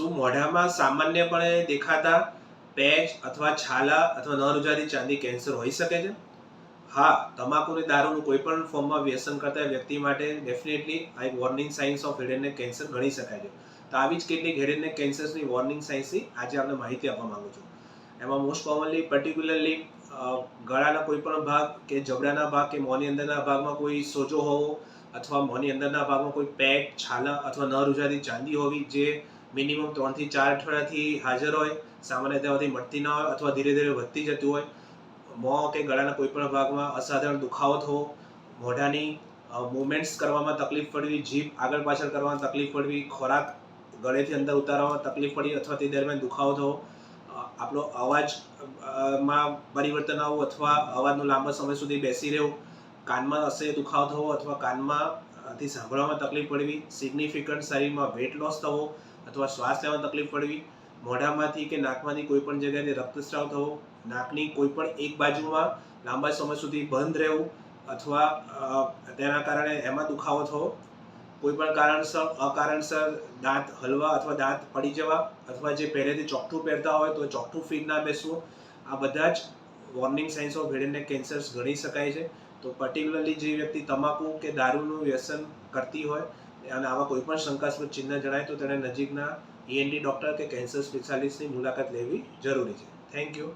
શું મોઢામાં સામાન્યપણે દેખાતા પેચ અથવા છાલા અથવા ન રૂજાતી ચાંદી કેન્સર હોઈ શકે છે? હા, તમાકુ અને દારૂનું કોઈ પણ ફોર્મમાં વ્યસન કરતા વ્યક્તિ માટે ડેફિનેટલી આ એક warning signs of head and neck cancer ગણી શકાય છે. તો આવી જ કેટલીક હેડ એન્ડ નેક કેન્સર્સની વોર્નિંગ સાઇન્સની આજે આપણે માહિતી આપવા માંગુ છું. એમાં મોસ્ટ કોમનલી પર્ટિક્યુલરલી ગળાના કોઈ પણ ભાગ કે જબડાના ભાગ કે મોંની અંદરના ભાગમાં કોઈ સોજો હોવો અથવા મોંની અંદરના ભાગમાં કોઈ પેચ, છાલા અથવા ન રૂજાતી ચાંદી હોવી જે મિનિમમ 3 થી 4 અઠવાડિયાથી હાજર હોય, સામાન્ય તેમાંથી મટતી ના હોય અથવા ધીરે ધીરે વધતી જતી હોય, મોં કે ગળાના કોઈ પણ ભાગમાં અસાધારણ દુખાવો થવો, મોઢાની મૂવમેન્ટ્સ કરવામાં તકલીફ પડવી, જીભ આગળ પાછળ કરવામાં તકલીફ પડવી, ખોરાક ગળેથી અંદર ઉતારવામાં તકલીફ પડી અથવા તે દરમિયાન દુખાવો થવો, આપણો અવાજમાં પરિવર્તન આવવું અથવા અવાજનું લાંબા સમય સુધી બેસી રહેવું, કાનમાં અસહ્ય દુખાવો થવો અથવા કાનમાંથી સાંભળવામાં તકલીફ પડવી, સિગ્નિફિકન્ટ શરીરમાં વેટ લોસ થવો અથવા શ્વાસ લેવામાં તકલીફ પડવી, મોઢામાંથી કે નાકમાંથી કોઈ પણ જગ્યાએથી રક્તસ્રાવ થવો, નાકની કોઈ પણ એક બાજુમાં લાંબા સમય સુધી બંધ રહેવું અથવા તેના કારણે એમાં દુખાવો થવો, કોઈ પણ કારણસર અકારણસર દાંત હલવા અથવા દાંત પડી જવા અથવા જે પહેલેથી ચોકઠું પહેરતા હોય તો ચોકઠું ફીટ ના બેસવું, આ બધા જ warning signs of head and neck cancers ગણી શકાય છે. તો પર્ટિક્યુલરલી જે વ્યક્તિ તમાકુ કે દારૂનું વ્યસન કરતી હોય અને આવા કોઈ પણ શંકાસ્પદ ચિહ્ન જણાય તો તેણે નજીકના ENT ડૉક્ટર કે કેન્સર સ્પેશિયાલિસ્ટની મુલાકાત લેવી જરૂરી છે. Thank you.